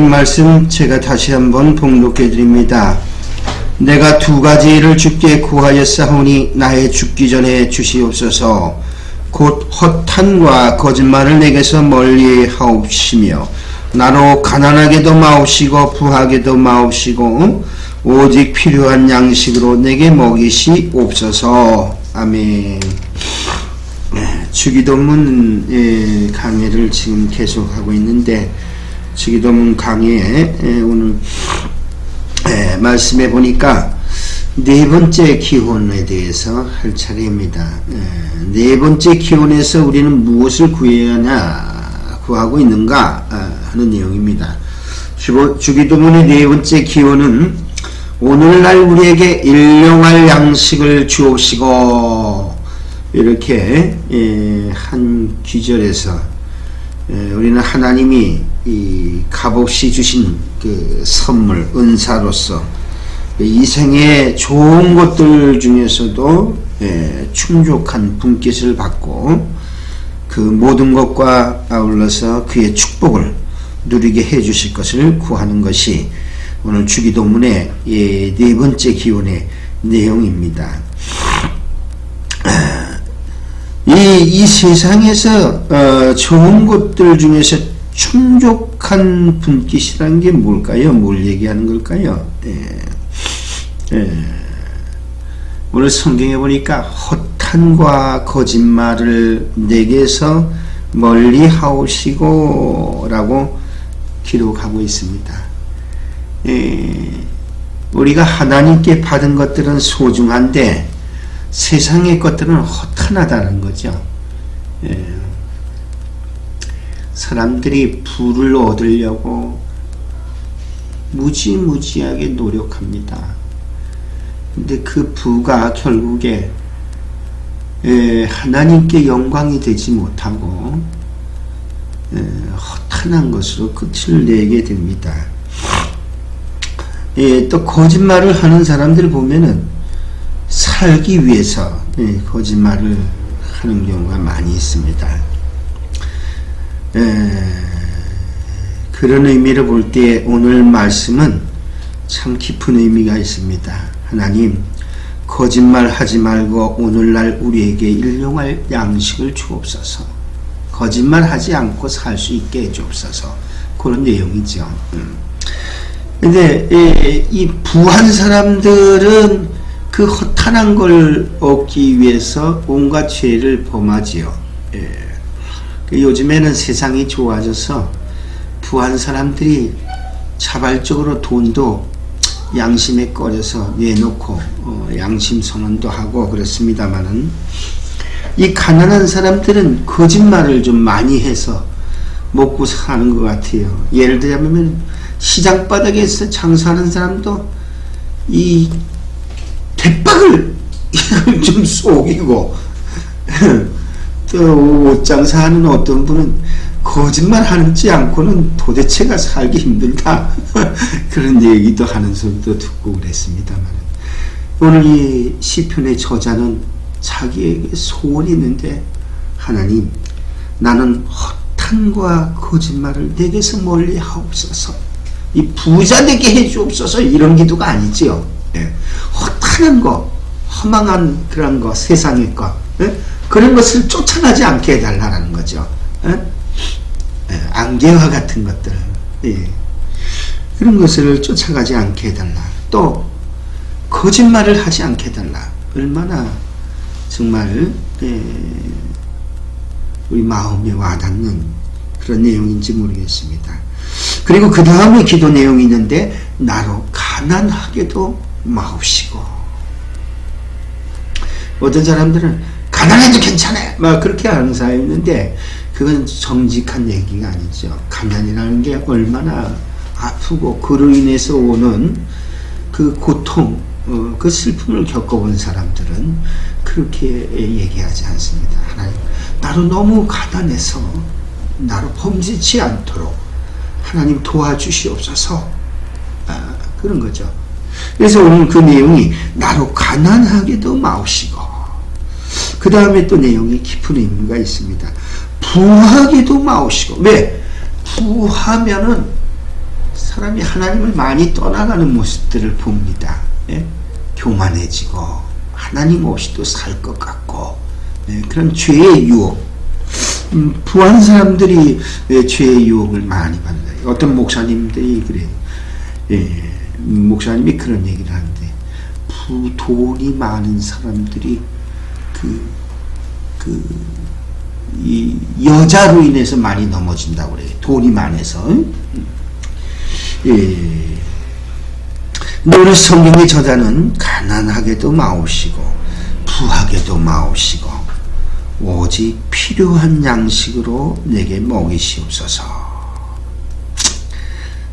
하나님 말씀 제가 다시 한번 봉독해 드립니다. 내가 두 가지를 주께 구하였사오니 나의 죽기 전에 주시옵소서. 곧 허탄과 거짓말을 내게서 멀리 하옵시며 나로 가난하게도 마옵시고 부하게도 마옵시고 오직 필요한 양식으로 내게 먹이시옵소서. 아멘. 주기도문 강의를 지금 계속하고 있는데 주기도문 강의에 오늘 말씀해 보니까 네 번째 기원에 대해서 할 차례입니다. 네 번째 기원에서 우리는 무엇을 구하고 있는가 하는 내용입니다. 주기도문의 네 번째 기원은 오늘날 우리에게 일용할 양식을 주옵시고, 이렇게 한 귀절에서 우리는 하나님이 이 값없이 주신 그 선물, 은사로서 이 생의 좋은 것들 중에서도 충족한 분깃을 받고 그 모든 것과 아울러서 그의 축복을 누리게 해주실 것을 구하는 것이 오늘 주기도문의 네 번째 기원의 내용입니다. 이 세상에서 좋은 것들 중에서 충족한 분깃이라는 게 뭘까요? 뭘 얘기하는 걸까요? 오늘 성경에 보니까 허탄과 거짓말을 내게서 멀리 하오시고 라고 기록하고 있습니다. 우리가 하나님께 받은 것들은 소중한데 세상의 것들은 허탄하다는 거죠. 사람들이 부를 얻으려고 무지무지하게 노력합니다. 근데 그 부가 결국에 하나님께 영광이 되지 못하고 허탄한 것으로 끝을 내게 됩니다. 또 거짓말을 하는 사람들 보면은 살기 위해서 거짓말을 하는 경우가 많이 있습니다. 그런 의미로 볼 때 오늘 말씀은 참 깊은 의미가 있습니다. 하나님, 거짓말 하지 말고 오늘날 우리에게 일용할 양식을 주옵소서. 거짓말 하지 않고 살 수 있게 해주옵소서. 그런 내용이죠. 근데 이 부한 사람들은 그 허탄한 걸 얻기 위해서 온갖 죄를 범하지요. 요즘에는 세상이 좋아져서 부한 사람들이 자발적으로 돈도 양심에 꺼려서 내놓고 양심 선언도 하고 그렇습니다만은, 이 가난한 사람들은 거짓말을 좀 많이 해서 먹고 사는 것 같아요. 예를 들자면 시장 바닥에서 장사하는 사람도 이 대박을 좀 속이고, 또 옷장사하는 어떤 분은 거짓말 하지 않고는 도대체가 살기 힘들다 그런 얘기도 하는 소리도 듣고 그랬습니다만, 오늘 이 시편의 저자는 자기에게 소원이 있는데, 하나님, 나는 허탄과 거짓말을 내게서 멀리 하옵소서. 이 부자 되게 해주옵소서, 이런 기도가 아니지요. 허탄한 거, 허망한 그런 거, 세상의 거, 그런 것을 쫓아가지 않게 해달라는 거죠. 안개와 같은 것들, 그런 것을 쫓아가지 않게 해달라. 또 거짓말을 하지 않게 해달라. 얼마나 정말 우리 마음에 와닿는 그런 내용인지 모르겠습니다. 그리고 그 다음에 기도 내용이 있는데, 나로 가난하게도 마옵시고. 어떤 사람들은 가난해도 괜찮아요 막 그렇게 하는 사람이 있는데, 그건 정직한 얘기가 아니죠. 가난이라는 게 얼마나 아프고 그로 인해서 오는 그 고통, 그 슬픔을 겪어본 사람들은 그렇게 얘기하지 않습니다. 하나님, 나로 너무 가난해서 나로 범죄치 않도록 하나님 도와주시옵소서. 그런 거죠. 그래서 오늘 그 내용이 나로 가난하게도 마옵시고, 그 다음에 또 내용이 깊은 의미가 있습니다. 부하게도 마옵시고. 왜? 부하면은 사람이 하나님을 많이 떠나가는 모습들을 봅니다. 예? 교만해지고 하나님 없이도 살 것 같고, 예? 그런 죄의 유혹, 부한 사람들이 죄의 유혹을 많이 받는다. 어떤 목사님들이 그래요. 예, 목사님이 그런 얘기를 하는데, 돈이 많은 사람들이 이 여자로 인해서 많이 넘어진다고 그래요. 돈이 많아서. 예. 오늘 성경의 저자는 가난하게도 마옵시고 부하게도 마옵시고 오직 필요한 양식으로 내게 먹이시옵소서.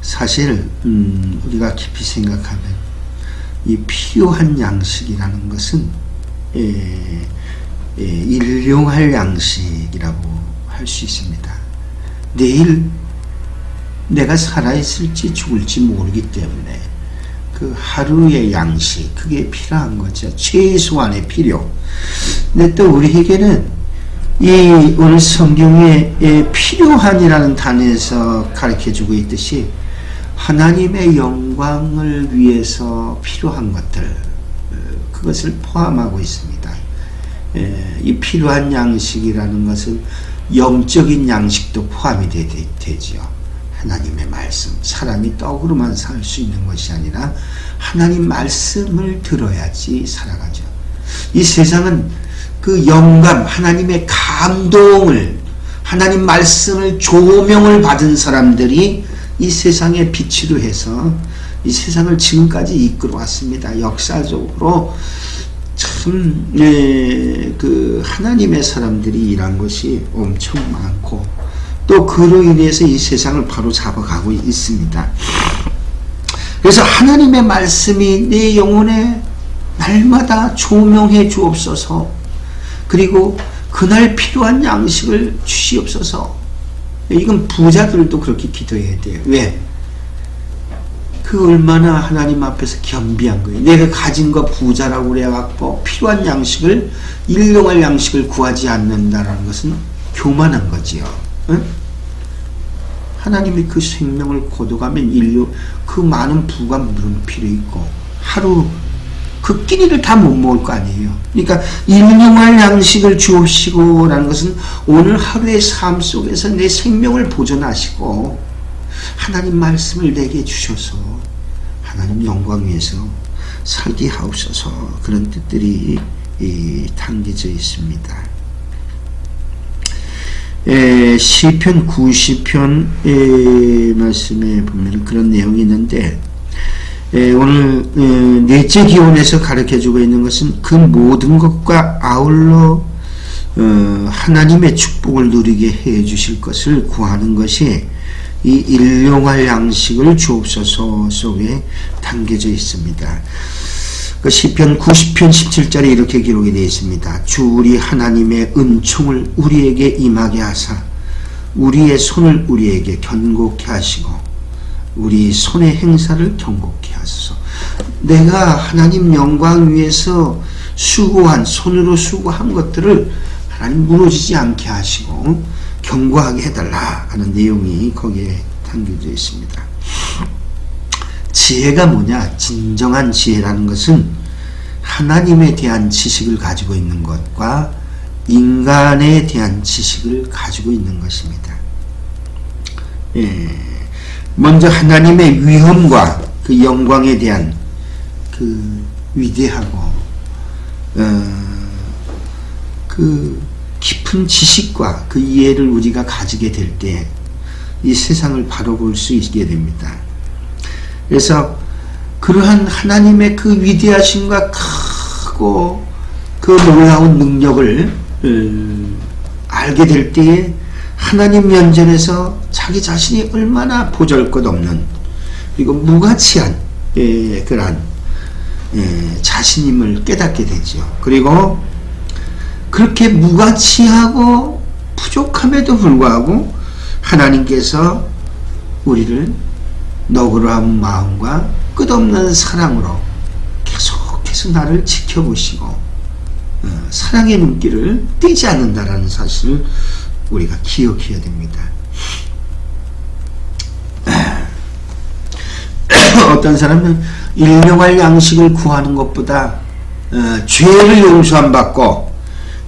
사실 우리가 깊이 생각하면 이 필요한 양식이라는 것은 일용할 양식이라고 할 수 있습니다. 내일 내가 살아있을지 죽을지 모르기 때문에 그 하루의 양식, 그게 필요한 거죠. 최소한의 필요. 근데 또 우리에게는 이 오늘 성경에 필요한이라는 단어에서 가르쳐주고 있듯이 하나님의 영광을 위해서 필요한 것들, 그것을 포함하고 있습니다. 이 필요한 양식이라는 것은 영적인 양식도 포함이 되지요. 하나님의 말씀, 사람이 떡으로만 살 수 있는 것이 아니라 하나님 말씀을 들어야지 살아가죠. 이 세상은 그 영감, 하나님의 감동을, 하나님 말씀을 조명을 받은 사람들이 이 세상의 빛으로 해서 이 세상을 지금까지 이끌어 왔습니다. 역사적으로 참 그 하나님의 사람들이 일한 것이 엄청 많고 또 그로 인해서 이 세상을 바로 잡아가고 있습니다. 그래서 하나님의 말씀이 내 영혼에 날마다 조명해 주옵소서. 그리고 그날 필요한 양식을 주시옵소서. 이건 부자들도 그렇게 기도해야 돼요. 왜? 그 얼마나 하나님 앞에서 겸비한 거예요. 내가 가진 거 부자라고 그래갖고 필요한 양식을, 일용할 양식을 구하지 않는다는 것은 교만한 거지요. 응? 하나님이 그 생명을 거둬가면 그 많은 부가 물은 필요 있고 하루 그 끼니를 다 못 먹을 거 아니에요. 그러니까 일용할 양식을 주옵시고 라는 것은 오늘 하루의 삶 속에서 내 생명을 보존하시고 하나님 말씀을 내게 주셔서 하나님 영광 위에서 살게 하옵소서. 그런 뜻들이 담겨져 있습니다. 시편 90편 말씀에 보면 그런 내용이 있는데, 오늘 넷째 기원에서 가르쳐주고 있는 것은 그 모든 것과 아울러 하나님의 축복을 누리게 해 주실 것을 구하는 것이 이 일용할 양식을 주옵소서 속에 담겨져 있습니다. 그 시편 90편 17절에 이렇게 기록이 되어 있습니다. 주 우리 하나님의 은총을 우리에게 임하게 하사 우리의 손을 우리에게 견고케 하시고 우리 손의 행사를 견고케 하소서. 내가 하나님 영광 위해서 수고한, 손으로 수고한 것들을 하나님 무너지지 않게 하시고 견고하게 해달라 하는 내용이 거기에 담겨져 있습니다. 지혜가 뭐냐? 진정한 지혜라는 것은 하나님에 대한 지식을 가지고 있는 것과 인간에 대한 지식을 가지고 있는 것입니다. 먼저 하나님의 위엄과 그 영광에 대한 그 위대하고 그 깊은 지식과 그 이해를 우리가 가지게 될 때 이 세상을 바로 볼 수 있게 됩니다. 그래서 그러한 하나님의 그 위대하심과 크고 그 놀라운 능력을 알게 될 때에 하나님 면전에서 자기 자신이 얼마나 보잘것없는 그리고 무가치한 그러한 자신임을 깨닫게 되죠. 그리고 그렇게 무가치하고 부족함에도 불구하고 하나님께서 우리를 너그러운 마음과 끝없는 사랑으로 계속해서 나를 지켜보시고 사랑의 눈길을 떼지 않는다라는 사실을 우리가 기억해야 됩니다. 어떤 사람은 일용할 양식을 구하는 것보다 죄를 용서함 받고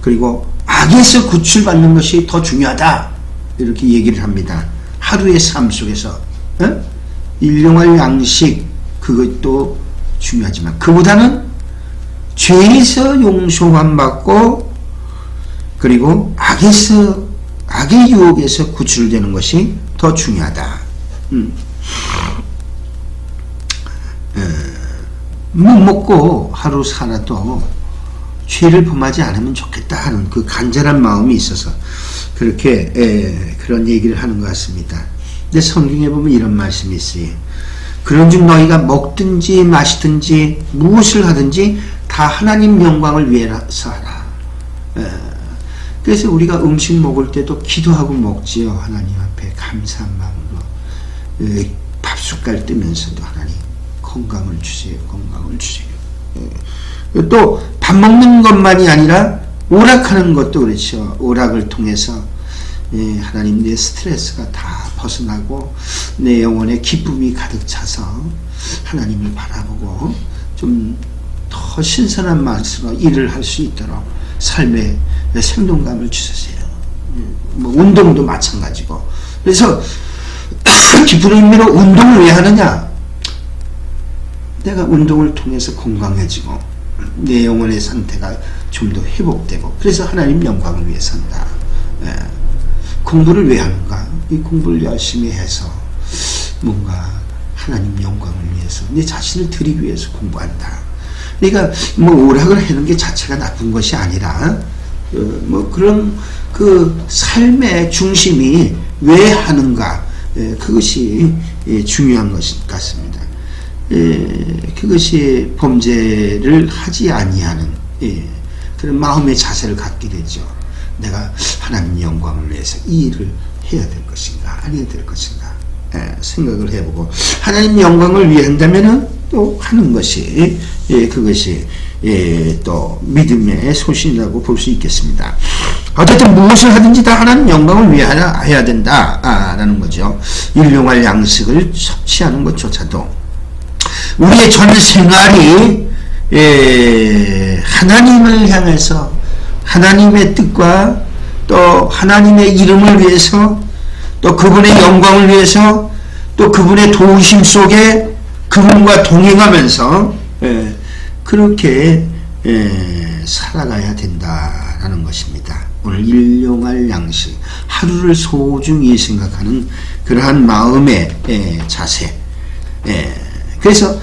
그리고 악에서 구출받는 것이 더 중요하다 이렇게 얘기를 합니다. 하루의 삶 속에서 일용할 양식 그것도 중요하지만 그보다는 죄에서 용서함 받고 그리고 악의 유혹에서 구출되는 것이 더 중요하다. 못 먹고 하루 살아도 죄를 범하지 않으면 좋겠다 하는 그 간절한 마음이 있어서 그렇게 그런 얘기를 하는 것 같습니다. 근데 성경에 보면 이런 말씀이 있어요. 그런즉 너희가 먹든지 마시든지 무엇을 하든지 다 하나님 영광을 위해서 하라. 그래서 우리가 음식 먹을 때도 기도하고 먹지요. 하나님 앞에 감사한 마음으로 밥숟갈 뜨면서도 하나님 건강을 주세요. 건강을 주세요. 또 밥 먹는 것만이 아니라 오락하는 것도 그렇죠. 오락을 통해서 하나님 내 스트레스가 다 벗어나고 내 영혼에 기쁨이 가득 차서 하나님을 바라보고 좀 더 신선한 맛으로 일을 할 수 있도록 삶에 생동감을 주세요. 뭐 운동도 마찬가지고. 그래서 기쁜 의미로 운동을 왜 하느냐? 내가 운동을 통해서 건강해지고 내 영혼의 상태가 좀 더 회복되고 그래서 하나님 영광을 위해서 한다. 공부를 왜 하는가? 이 공부를 열심히 해서 뭔가 하나님 영광을 위해서 내 자신을 드리기 위해서 공부한다. 그러니까 뭐 오락을 하는 게 자체가 나쁜 것이 아니라 뭐 그런 그 삶의 중심이 왜 하는가 그것이 중요한 것 같습니다. 그것이 범죄를 하지 아니하는 그런 마음의 자세를 갖게 되죠. 내가 하나님 영광을 위해서 이 일을 해야 될 것인가 안 해야 될 것인가 생각을 해보고 하나님 영광을 위해 한다면은 또 하는 것이 그것이 또 믿음의 소신이라고 볼 수 있겠습니다. 어쨌든 무엇을 하든지 다 하나님 영광을 위해 해야 된다라는 거죠. 일용할 양식을 섭취하는 것조차도 우리의 전 생활이 하나님을 향해서 하나님의 뜻과 또 하나님의 이름을 위해서 또 그분의 영광을 위해서 또 그분의 도우심 속에 그분과 동행하면서 그렇게 살아가야 된다라는 것입니다. 오늘 일용할 양식, 하루를 소중히 생각하는 그러한 마음의 자세. 그래서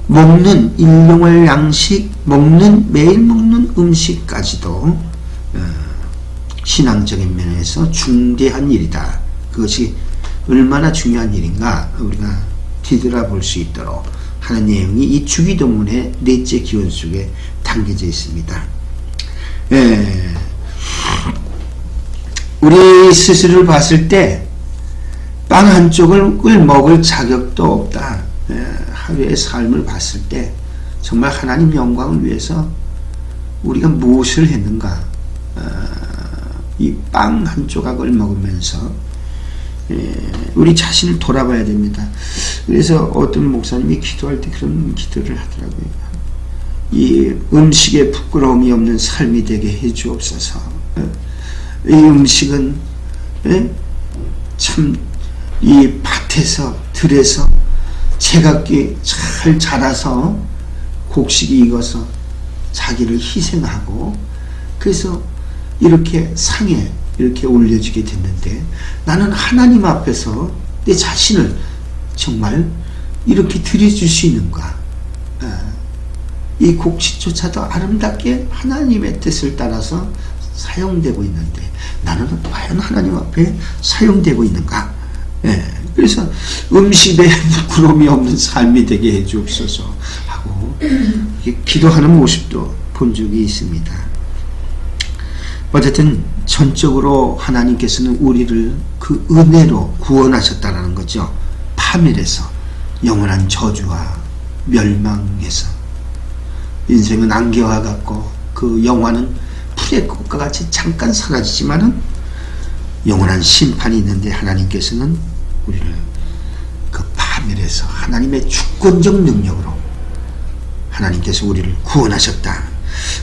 먹는 일용할 양식, 매일 먹는 음식까지도 신앙적인 면에서 중대한 일이다. 그것이 얼마나 중요한 일인가 우리가 뒤돌아볼 수 있도록 하는 내용이 이 주기도문의 넷째 기원 속에 담겨져 있습니다. 우리 스스로를 봤을 때 빵 한 쪽을 먹을 자격도 없다. 하루의 삶을 봤을 때 정말 하나님 영광을 위해서 우리가 무엇을 했는가? 이 빵 한 조각을 먹으면서 우리 자신을 돌아봐야 됩니다. 그래서 어떤 목사님이 기도할 때 그런 기도를 하더라고요. 이 음식에 부끄러움이 없는 삶이 되게 해 주옵소서. 이 음식은 참 이 밭에서 들에서 제각기 잘 자라서 곡식이 익어서 자기를 희생하고 그래서 이렇게 상에 이렇게 올려지게 됐는데 나는 하나님 앞에서 내 자신을 정말 이렇게 드려줄 수 있는가? 이 곡식조차도 아름답게 하나님의 뜻을 따라서 사용되고 있는데 나는 과연 하나님 앞에 사용되고 있는가? 그래서 음식에 부끄러움이 없는 삶이 되게 해주옵소서 하고 기도하는 모습도 본 적이 있습니다. 어쨌든 전적으로 하나님께서는 우리를 그 은혜로 구원하셨다는 거죠. 파멸에서 영원한 저주와 멸망에서 인생은 안개와 같고 그 영화는 풀의 꽃과 같이 잠깐 사라지지만은 영원한 심판이 있는데 하나님께서는 우리를 그 하늘에서 하나님의 주권적 능력으로 하나님께서 우리를 구원하셨다.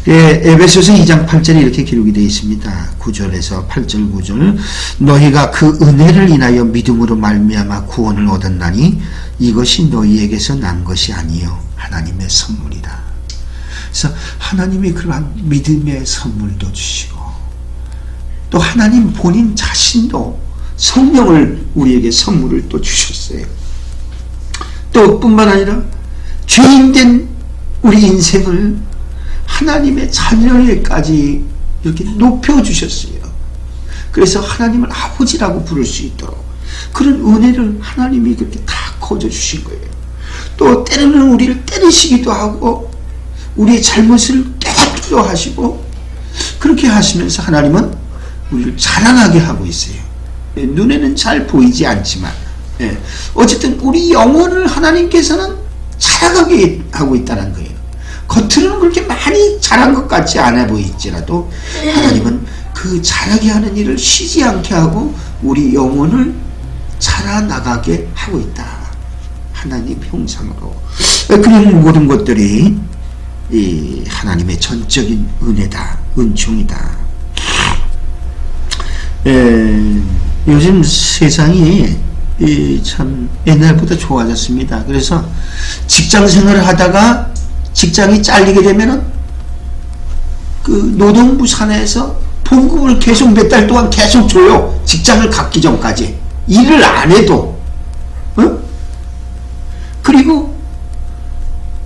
에베소서 2장 8절에 이렇게 기록이 되어 있습니다. 9절에서 8절 9절 너희가 그 은혜를 인하여 믿음으로 말미암아 구원을 얻었나니 이것이 너희에게서 난 것이 아니요 하나님의 선물이다. 그래서 하나님이 그러한 믿음의 선물도 주시고 또 하나님 본인 자신도 성령을 우리에게 선물을 또 주셨어요. 또 뿐만 아니라 죄인된 우리 인생을 하나님의 자녀에까지 이렇게 높여주셨어요. 그래서 하나님을 아버지라고 부를 수 있도록 그런 은혜를 하나님이 그렇게 다 거저주신 거예요. 또 때로는 우리를 때리시기도 하고 우리의 잘못을 깨닫기도 하시고 그렇게 하시면서 하나님은 우리를 자라나게 하고 있어요. 눈에는 잘 보이지 않지만 어쨌든 우리 영혼을 하나님께서는 자라가게 하고 있다는 거예요. 겉으로는 그렇게 많이 자란 것 같지 않아 보일지라도 하나님은 그 자라게 하는 일을 쉬지 않게 하고 우리 영혼을 자라나가게 하고 있다. 하나님 형상으로. 그런 모든 것들이 이 하나님의 전적인 은혜다. 은총이다. 요즘 세상이 참 옛날보다 좋아졌습니다. 그래서 직장 생활을 하다가 직장이 잘리게 되면은 그 노동부 산하에서 봉급을 계속 몇 달 동안 계속 줘요. 직장을 갖기 전까지. 일을 안 해도. 그리고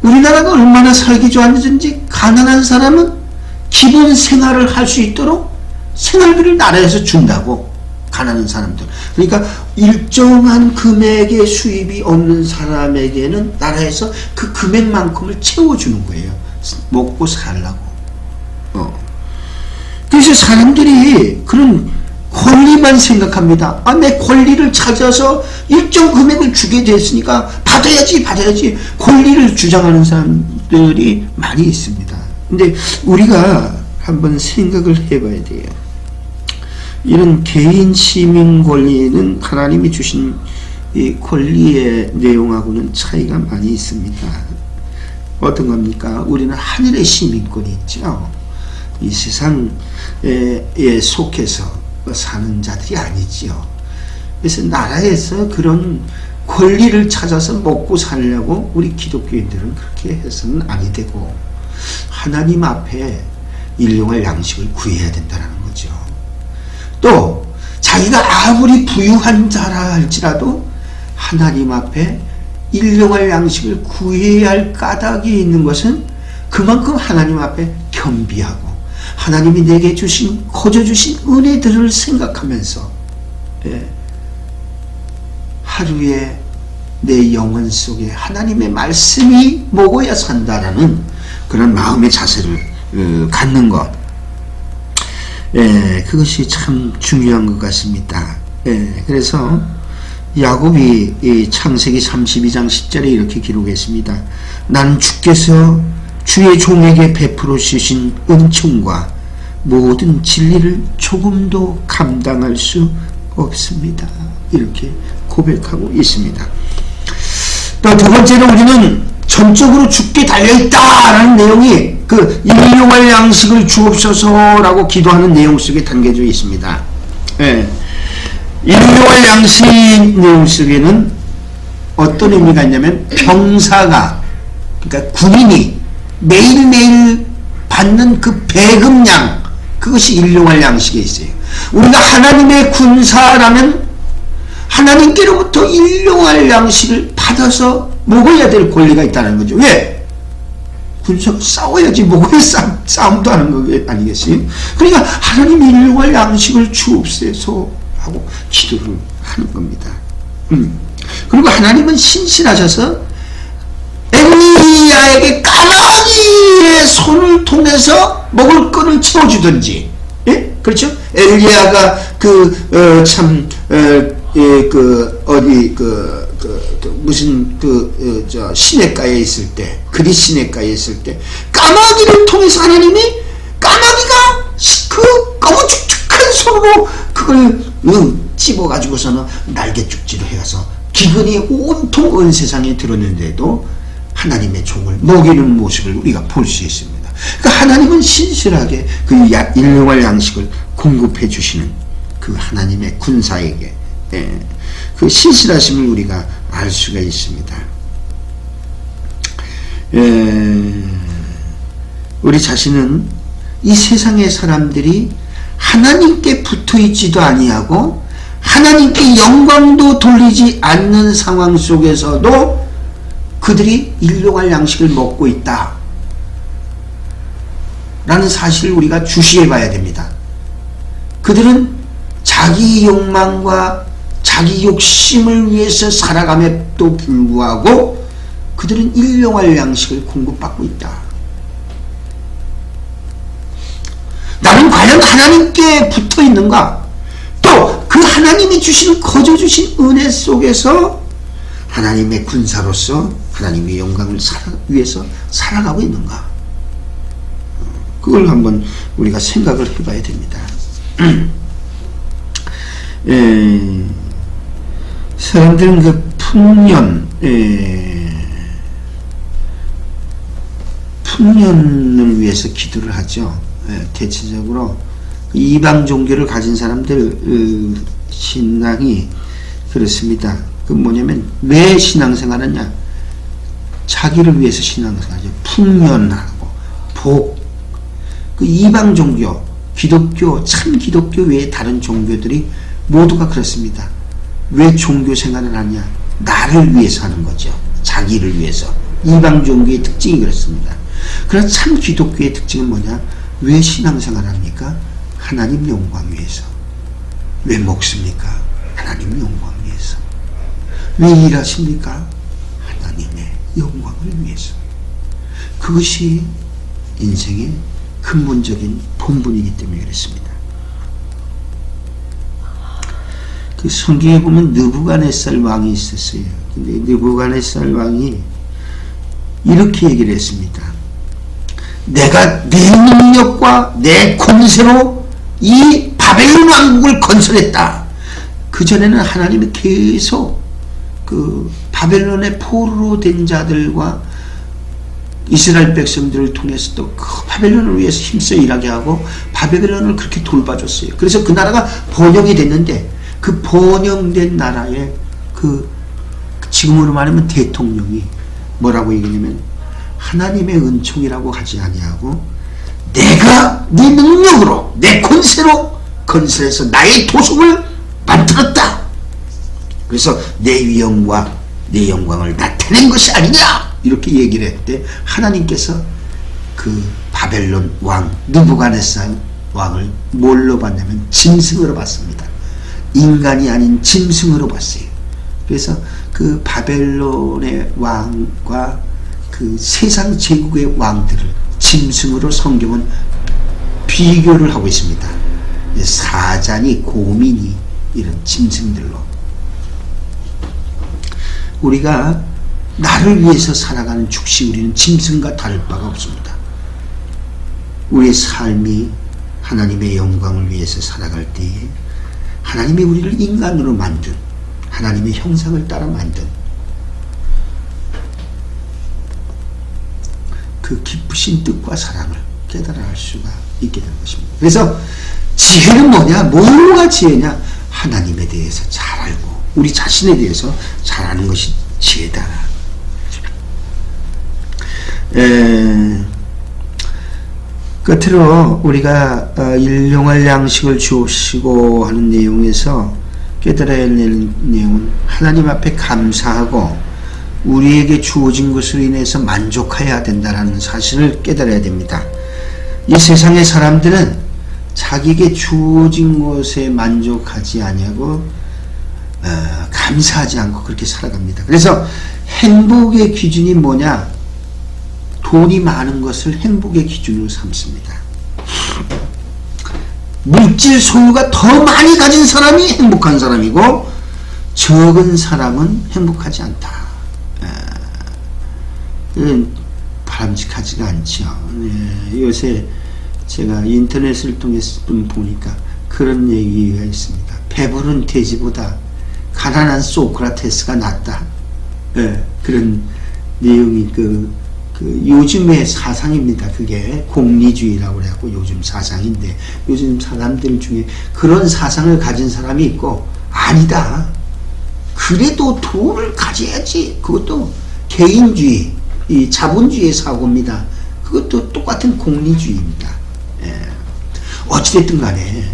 우리나라가 얼마나 살기 좋았는지 가난한 사람은 기본 생활을 할 수 있도록 생활비를 나라에서 준다고. 가난한 사람들. 그러니까 일정한 금액의 수입이 없는 사람에게는 나라에서 그 금액만큼을 채워주는 거예요. 먹고 살라고. 그래서 사람들이 그런 권리만 생각합니다. 내 권리를 찾아서 일정 금액을 주게 됐으니까 받아야지 권리를 주장하는 사람들이 많이 있습니다. 근데 우리가 한번 생각을 해봐야 돼요. 이런 개인 시민 권리는 하나님이 주신 이 권리의 내용하고는 차이가 많이 있습니다. 어떤 겁니까? 우리는 하늘의 시민권이 있죠. 이 세상에 속해서 사는 자들이 아니지요. 그래서 나라에서 그런 권리를 찾아서 먹고 살려고 우리 기독교인들은 그렇게 해서는 아니 되고 하나님 앞에 일용할 양식을 구해야 된다는 거죠. 또 자기가 아무리 부유한 자라 할지라도 하나님 앞에 일용할 양식을 구해야 할 까닭이 있는 것은 그만큼 하나님 앞에 겸비하고 하나님이 내게 주신 거저주신 은혜들을 생각하면서 하루에 내 영혼 속에 하나님의 말씀이 먹어야 산다라는 그런 마음의 자세를 갖는 것, 그것이 참 중요한 것 같습니다. 그래서 야곱이 이 창세기 32장 10절에 이렇게 기록했습니다. 나는 주께서 주의 종에게 베풀어 주신 은총과 모든 진리를 조금도 감당할 수 없습니다. 이렇게 고백하고 있습니다. 또 두 번째로 우리는 전적으로 주께 달려있다라는 내용이 그 일용할 양식을 주옵소서라고 기도하는 내용 속에 담겨져 있습니다. 일용할 양식 내용 속에는 어떤 의미가 있냐면 병사가, 그러니까 군인이 매일매일 받는 그 배급량, 그것이 일용할 양식에 있어요. 우리가 하나님의 군사라면 하나님께로부터 일용할 양식을 받아서 먹어야 될 권리가 있다는 거죠. 왜? 군사가 싸워야지 먹어야 싸움도 하는 거 아니겠어요? 그러니까 하나님이 일용할 양식을 주옵소서 하고 기도를 하는 겁니다. 그리고 하나님은 신실하셔서 엘리야에게 까마귀의 손을 통해서 먹을 거를 채워주든지, 예? 그렇죠? 엘리야가 무슨 시냇가에 있을 때, 그리 시냇가에 있을 때, 까마귀를 통해서 하나님이 까마귀가 그 너무 축축한 손으로 그걸 찝어가지고서는 날개 쭉지로 해가서 기근이 온통 온 세상에 드러냈는데도 하나님의 종을 먹이는 모습을 우리가 볼 수 있습니다. 그러니까 하나님은 신실하게 그 일용할 양식을 공급해 주시는 그 하나님의 군사에게 그 신실하심을 우리가 알 수가 있습니다. 우리 자신은 이 세상의 사람들이 하나님께 붙어있지도 아니하고 하나님께 영광도 돌리지 않는 상황 속에서도 그들이 일용할 양식을 먹고 있다 라는 사실을 우리가 주시해 봐야 됩니다. 그들은 자기 욕망과 자기 욕심을 위해서 살아감에도 불구하고 그들은 일용할 양식을 공급받고 있다. 나는 과연 하나님께 붙어 있는가? 또 그 하나님이 주신 거저 주신 은혜 속에서 하나님의 군사로서 하나님의 영광을 위해서 살아가고 있는가? 그걸 한번 우리가 생각을 해봐야 됩니다. 사람들은 그 풍년을 위해서 기도를 하죠. 대체적으로 이방 종교를 가진 사람들 신앙이 그렇습니다. 그 뭐냐면 왜 신앙생활하냐? 자기를 위해서 신앙생활하죠. 풍년하고 복. 그 이방 종교, 기독교, 참 기독교 외에 다른 종교들이 모두가 그렇습니다. 왜 종교 생활을 하냐? 나를 위해서 하는 거죠. 자기를 위해서. 이방 종교의 특징이 그렇습니다. 그러나 참 기독교의 특징은 뭐냐? 왜 신앙생활 합니까? 하나님 영광 위해서. 왜 먹습니까? 하나님 영광 위해서. 왜 일하십니까? 하나님의 영광을 위해서. 그것이 인생의 근본적인 본분이기 때문에 그렇습니다. 그 성경에 보면 느부갓네살 왕이 있었어요. 근데 느부갓네살 왕이 이렇게 얘기를 했습니다. 내가 내 능력과 내 권세로 이 바벨론 왕국을 건설했다. 그전에는 하나님이 계속 그 바벨론의 포로로 된 자들과 이스라엘 백성들을 통해서 또 그 바벨론을 위해서 힘써 일하게 하고 바벨론을 그렇게 돌봐줬어요. 그래서 그 나라가 번영이 됐는데 그 번영된 나라의 그 지금으로 말하면 대통령이 뭐라고 얘기하냐면 하나님의 은총이라고 하지 아니하고 내가 네 능력으로 내 권세로 건설해서 나의 도성을 만들었다. 그래서 내 위엄과 내 영광을 나타낸 것이 아니냐 이렇게 얘기를 했대. 하나님께서 그 바벨론 왕 느부갓네살 왕을 뭘로 봤냐면 짐승으로 봤습니다. 인간이 아닌 짐승으로 봤어요. 그래서 그 바벨론의 왕과 그 세상 제국의 왕들을 짐승으로 성경은 비교를 하고 있습니다. 사자니 곰이니 이런 짐승들로. 우리가 나를 위해서 살아가는 즉시 우리는 짐승과 다를 바가 없습니다. 우리의 삶이 하나님의 영광을 위해서 살아갈 때에 하나님이 우리를 인간으로 만든 하나님의 형상을 따라 만든 그 기쁘신 뜻과 사랑을 깨달아 할 수가 있게 된 것입니다. 그래서 지혜는 뭐냐? 뭐가 지혜냐? 하나님에 대해서 잘 알고 우리 자신에 대해서 잘 아는 것이 지혜다. 끝으로 우리가 일용할 양식을 주옵시고 하는 내용에서 깨달아야 할 내용은 하나님 앞에 감사하고 우리에게 주어진 것으로 인해서 만족해야 된다는 사실을 깨달아야 됩니다. 이 세상의 사람들은 자기에게 주어진 것에 만족하지 아니하고 감사하지 않고 그렇게 살아갑니다. 그래서 행복의 기준이 뭐냐? 돈이 많은 것을 행복의 기준으로 삼습니다. 물질 소유가 더 많이 가진 사람이 행복한 사람이고 적은 사람은 행복하지 않다. 이건 바람직하지가 않죠. 요새 제가 인터넷을 통해서 보니까 그런 얘기가 있습니다. 배부른 돼지보다 가난한 소크라테스가 낫다. 예, 그런 내용이 요즘의 사상입니다. 그게 공리주의라고 그래갖고 요즘 사상인데, 요즘 사람들 중에 그런 사상을 가진 사람이 있고, 아니다. 그래도 돈을 가져야지. 그것도 개인주의, 이 자본주의의 사고입니다. 그것도 똑같은 공리주의입니다. 예. 어찌됐든 간에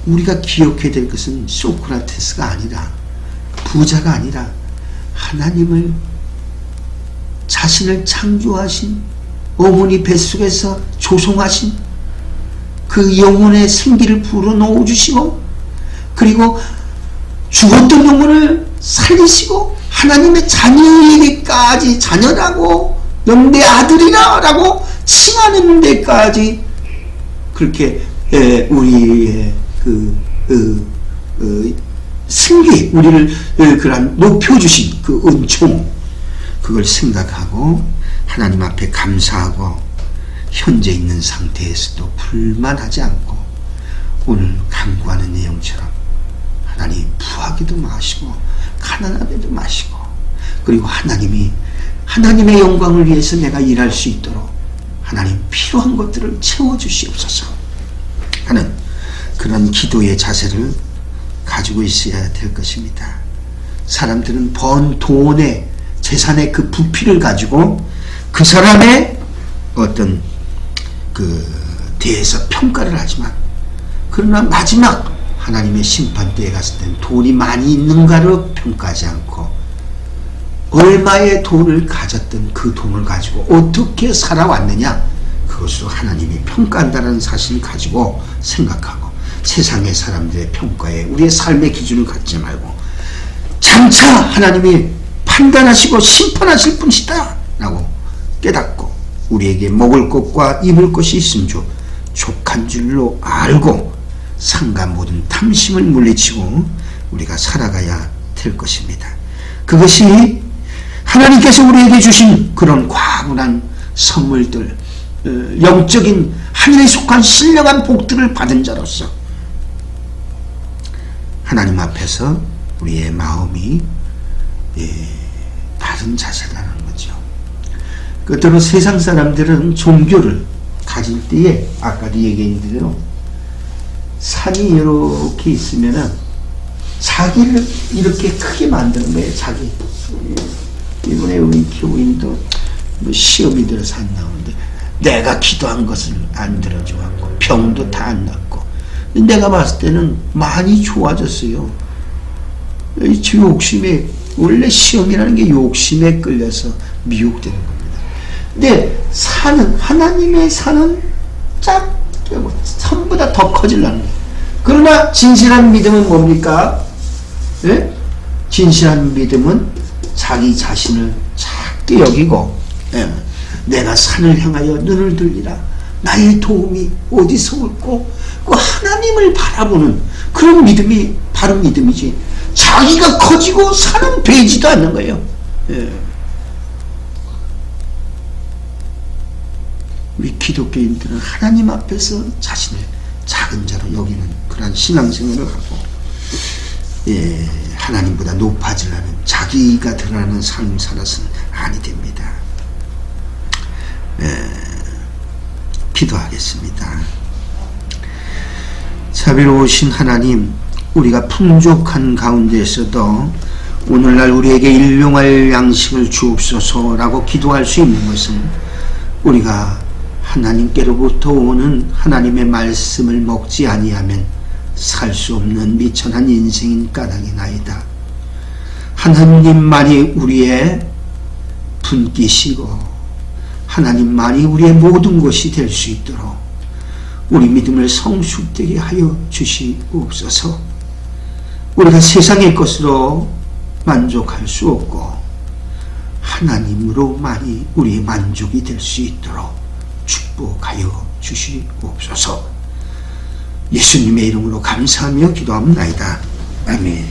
우리가 기억해야 될 것은 소크라테스가 아니라, 부자가 아니라 하나님을, 자신을 창조하신, 어머니 뱃속에서 조성하신 그 영혼의 생기를 불어넣어 주시고, 그리고 죽었던 영혼을 살리시고, 하나님의 자녀에게까지, 자녀라고, 넌 내 아들이라 라고 칭하는 데까지 그렇게 우리의 승리, 우리를 높여주신 그 은총, 그걸 생각하고 하나님 앞에 감사하고, 현재 있는 상태에서도 불만하지 않고, 오늘 강구하는 내용처럼 하나님 부하기도 마시고 가난하게도 마시고, 그리고 하나님의 영광을 위해서 내가 일할 수 있도록 하나님 필요한 것들을 채워주시옵소서 하는 그런 기도의 자세를 가지고 있어야 될 것입니다. 사람들은 번 돈의, 재산의 그 부피를 가지고 그 사람의 어떤 대해서 평가를 하지만, 그러나 마지막 하나님의 심판대에 갔을 때는 돈이 많이 있는가로 평가하지 않고, 얼마의 돈을 가졌든 그 돈을 가지고 어떻게 살아왔느냐, 그것으로 하나님이 평가한다는 사실을 가지고 생각하고, 세상의 사람들의 평가에 우리의 삶의 기준을 갖지 말고 장차 하나님이 판단하시고 심판하실 분이시다 라고 깨닫고, 우리에게 먹을 것과 입을 것이 있은 줄 족한 줄로 알고 상가 모든 탐심을 물리치고 우리가 살아가야 될 것입니다. 그것이 하나님께서 우리에게 주신 그런 과분한 선물들, 영적인 하늘에 속한 신령한 복들을 받은 자로서 하나님 앞에서 우리의 마음이 바른 자세라는 거죠. 끝으로 세상 사람들은 종교를 가질 때에 아까도 얘기한 대로 산이 이렇게 있으면은 자기를 이렇게 크게 만드는 거예요. 자기. 이번에 우리 교인도 시험이 들어서 안 나오는데, 내가 기도한 것을 안 들어줘갖고 병도 다 안 낫고, 내가 봤을 때는 많이 좋아졌어요. 이 욕심에, 원래 시험이라는 게 욕심에 끌려서 미혹되는 겁니다. 근데 산은, 하나님의 산은 산보다 더 커지려는 거예요. 그러나 진실한 믿음은 뭡니까? 예? 진실한 믿음은 자기 자신을 작게 여기고, 내가 산을 향하여 눈을 들리라, 나의 도움이 어디서 올꼬, 그 하나님을 바라보는 그런 믿음이 바로 믿음이지, 자기가 커지고 산은 되지도 않는 거예요. 우리 기독교인들은 하나님 앞에서 자신을 작은 자로 여기는 그런 신앙생활을 하고, 하나님보다 높아지려는, 자기가 드러나는 삶을 살아서는 아니 됩니다. 기도하겠습니다. 자비로우신 하나님, 우리가 풍족한 가운데에서도 오늘날 우리에게 일용할 양식을 주옵소서라고 기도할 수 있는 것은, 우리가 하나님께로부터 오는 하나님의 말씀을 먹지 아니하면 살 수 없는 미천한 인생인 까닭이 나이다. 하나님만이 우리의 분기시고 하나님만이 우리의 모든 것이 될 수 있도록 우리 믿음을 성숙되게 하여 주시옵소서. 우리가 세상의 것으로 만족할 수 없고 하나님으로만이 우리의 만족이 될 수 있도록 축복하여 주시옵소서. 예수님의 이름으로 감사하며 기도합니다. 아멘.